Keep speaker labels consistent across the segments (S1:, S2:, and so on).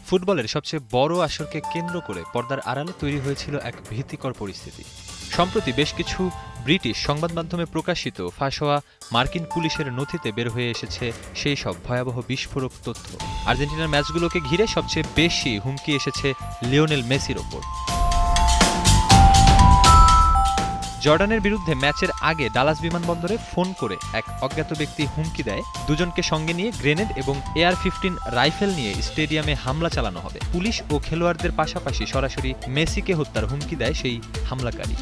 S1: ফুটবলের সবচেয়ে বড় আসরকে কেন্দ্র করে পর্দার আড়ালে তৈরি হয়েছিল এক ভীতিকর পরিস্থিতি। সম্প্রতি বেশ কিছু ব্রিটিশ সংবাদ মাধ্যমে প্রকাশিত ফাঁস হওয়া মার্কিন পুলিশের নথিতে বের হয়ে এসেছে সেই সব ভয়াবহ বিস্ফোরক তথ্য। আর্জেন্টিনার ম্যাচগুলোকে ঘিরে সবচেয়ে বেশি হুমকি এসেছে লিওনেল মেসির ওপর। জর্ডানের বিরুদ্ধে ম্যাচের আগে ডালাস বিমানবন্দরে ফোন করে এক অজ্ঞাত ব্যক্তি হুমকি দেয় দুজনকে সঙ্গে নিয়ে গ্রেনেড এবং AR-15 রাইফেল নিয়ে স্টেডিয়ামে হামলা চালানো হবে। পুলিশ ও খেলোয়াড়দের পাশাপাশি সরাসরি মেসিকে হত্যার হুমকি দেয় সেই হামলাকারী।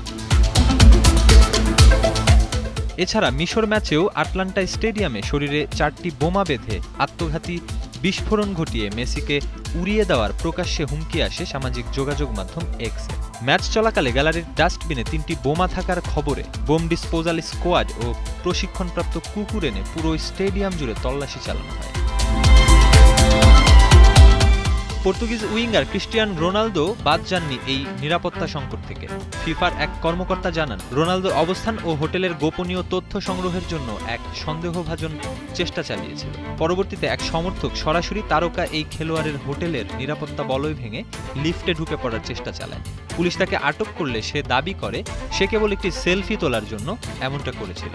S1: এছাড়া মিশর ম্যাচেও আটলান্টা স্টেডিয়ামে শরীরে 4টি বোমা বেঁধে আত্মঘাতী বিস্ফোরণ ঘটিয়ে মেসিকে উড়িয়ে দেওয়ার প্রকাশ্যে হুমকি আসে সামাজিক যোগাযোগ মাধ্যম এক্সে। ম্যাচ চলাকালে গ্যালারির ডাস্টবিনে 3টি বোমা থাকার খবরে বোম ডিসপোজাল স্কোয়াড ও প্রশিক্ষণপ্রাপ্ত কুকুর এনে পুরো স্টেডিয়াম জুড়ে তল্লাশি চালানো হয়। পর্তুগিজ উইঙ্গার ক্রিস্টিয়ানো রোনালদো বাদ যাননি এই নিরাপত্তা সংকট থেকে। ফিফার এক কর্মকর্তা জানান, রোনালদোর অবস্থান ও হোটেলের গোপনীয় তথ্য সংগ্রহের জন্য এক সন্দেহভাজন চেষ্টা চালিয়েছিল। পরবর্তীতে এক সমর্থক সরাসরি তারকা এই খেলোয়াড়ের হোটেলের নিরাপত্তা বলয় ভেঙে লিফটে ঢুকে পড়ার চেষ্টা চালায়। পুলিশ তাকে আটক করলে সে দাবি করে সে কেবল একটি সেলফি তোলার জন্য এমনটা করেছিল।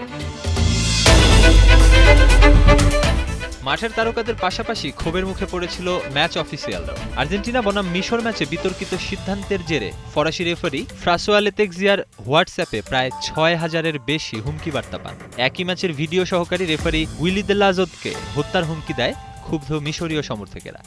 S1: মাঠের তারকাদের পাশাপাশি ক্ষোভের মুখে পড়েছিল ম্যাচ অফিসিয়ালরাও। আর্জেন্টিনা বনাম মিশর ম্যাচে বিতর্কিত সিদ্ধান্তের জেরে ফরাসি রেফারি ফ্রাসোয়া লেতেক্সিয়ার হোয়াটসঅ্যাপে প্রায় 6000-এর বেশি হুমকি বার্তা পান। একই ম্যাচের ভিডিও সহকারী রেফারি উইলি দে লাজোদকে হত্যার হুমকি দেয় ক্ষুব্ধ মিশরীয় সমর্থকেরা।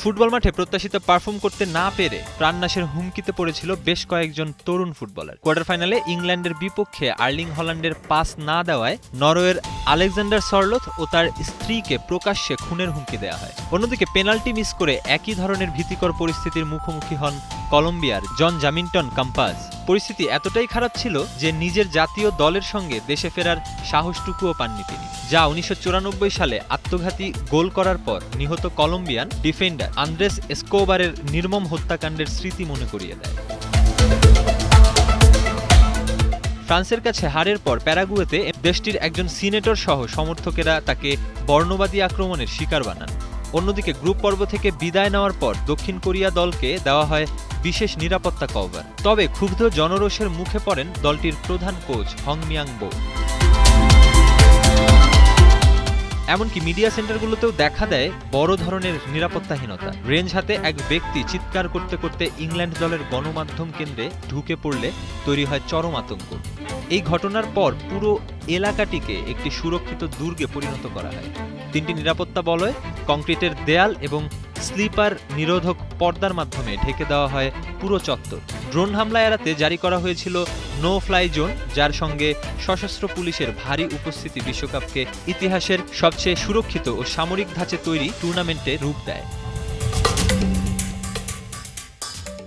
S1: ফুটবল মাঠে প্রত্যাশিত পারফর্ম করতে না পেরে প্রাণনাশের হুমকিতে পড়েছিল বেশ কয়েকজন তরুণ ফুটবলার। কোয়ার্টার ফাইনালে ইংল্যান্ডের বিপক্ষে আর্লিং হল্যান্ডের পাস না দেওয়ায় নরওয়ের আলেকজান্ডার সরলথ ও তার স্ত্রীকে প্রকাশ্যে খুনের হুমকি দেওয়া হয়। অন্যদিকে পেনাল্টি মিস করে একই ধরনের ভীতিকর পরিস্থিতির মুখোমুখি হন কলম্বিয়ার জন জামিন্টন কাম্পাজ। পরিস্থিতি এতটাই খারাপ ছিল যে নিজের জাতীয় দলের সঙ্গে দেশে ফেরার সাহসটুকুও পাননি তিনি, যা 1994 সালে আত্মঘাতী গোল করার পর নিহত কলম্বিয়ান ডিফেন্ডার আন্দ্রেস এসকোবারের নির্মম হত্যাকাণ্ডের স্মৃতি মনে করিয়ে দেয়। ফ্রান্সের কাছে হারের পর প্যারাগুয়েতে দেশটির একজন সিনেটর সহ সমর্থকেরা তাকে বর্ণবাদী আক্রমণের শিকার বানান। অন্যদিকে গ্রুপ পর্ব থেকে বিদায় নেওয়ার পর দক্ষিণ কোরিয়া দলকে দেওয়া হয় বিশেষ নিরাপত্তা কভার। তবে ক্ষুব্ধ জনরোষের মুখে পড়েন দলটির প্রধান কোচ হং মিয়াং-বো। এমনকি মিডিয়া সেন্টারগুলোতেও দেখা দেয় বড় ধরনের নিরাপত্তাহীনতা। রেঞ্জ হাতে এক ব্যক্তি চিৎকার করতে করতে ইংল্যান্ড দলের গণমাধ্যম কেন্দ্রে ঢুকে পড়লে তৈরি হয় চরম আতঙ্ক। এই ঘটনার পর পুরো এলাকাটিকে একটি সুরক্ষিত দুর্গে পরিণত করা হয়। 3টি নিরাপত্তা বলয়, কংক্রিটের দেয়াল এবং স্লিপার নিরোধক পর্দার মাধ্যমে ঢেকে দেওয়া হয় পুরো চত্বর। ড্রোন হামলা এড়াতে জারি করা হয়েছিল নো ফ্লাই জোন, যার সঙ্গে সশস্ত্র পুলিশের ভারী উপস্থিতি বিশ্বকাপকে ইতিহাসের সবচেয়ে সুরক্ষিত ও সামরিক ধাঁচে তৈরি টুর্নামেন্টে রূপ দেয়।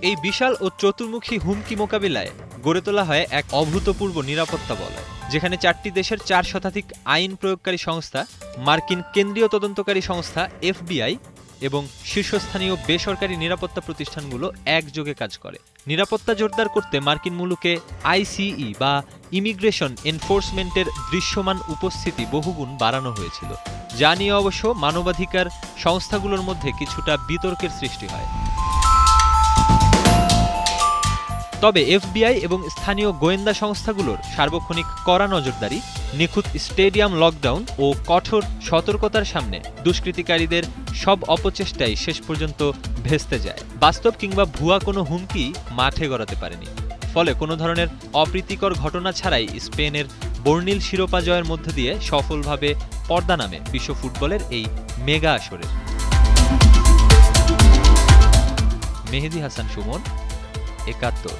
S1: এই বিশাল ও চতুর্মুখী হুমকি মোকাবিলায় গড়ে তোলা হয় এক অভূতপূর্ব নিরাপত্তা বলয়, যেখানে 4টি দেশের 4 শতাধিক আইন প্রয়োগকারী সংস্থা, মার্কিন কেন্দ্রীয় তদন্তকারী সংস্থা FBI এবং শীর্ষস্থানীয় বেসরকারি নিরাপত্তা প্রতিষ্ঠানগুলো একযোগে কাজ করে। নিরাপত্তা জোরদার করতে মার্কিন মুলুকে ICE বা ইমিগ্রেশন এনফোর্সমেন্টের দৃশ্যমান উপস্থিতি বহুগুণ বাড়ানো হয়েছিল, যা নিয়ে অবশ্য মানবাধিকার সংস্থাগুলোর মধ্যে কিছুটা বিতর্কের সৃষ্টি হয়। তবে FBI এবং স্থানীয় গোয়েন্দা সংস্থাগুলোর সার্বক্ষণিক কড়া নজরদারি, নিখুঁত স্টেডিয়াম লকডাউন ও কঠোর সতর্কতার সামনে দুষ্কৃতিকারীদের সব অপচেষ্টাই শেষ পর্যন্ত ভেস্তে যায়। বাস্তব কিংবা ভুয়া কোনো হুমকি মাঠে গড়াতে পারেনি। ফলে কোনো ধরনের অপ্রীতিকর ঘটনা ছাড়াই স্পেনের বর্ণিল শিরোপা জয়ের মধ্য দিয়ে সফলভাবে পর্দা নামে বিশ্ব ফুটবলের এই মেগা আসরের। মেহেদী হাসান সুমন, 71।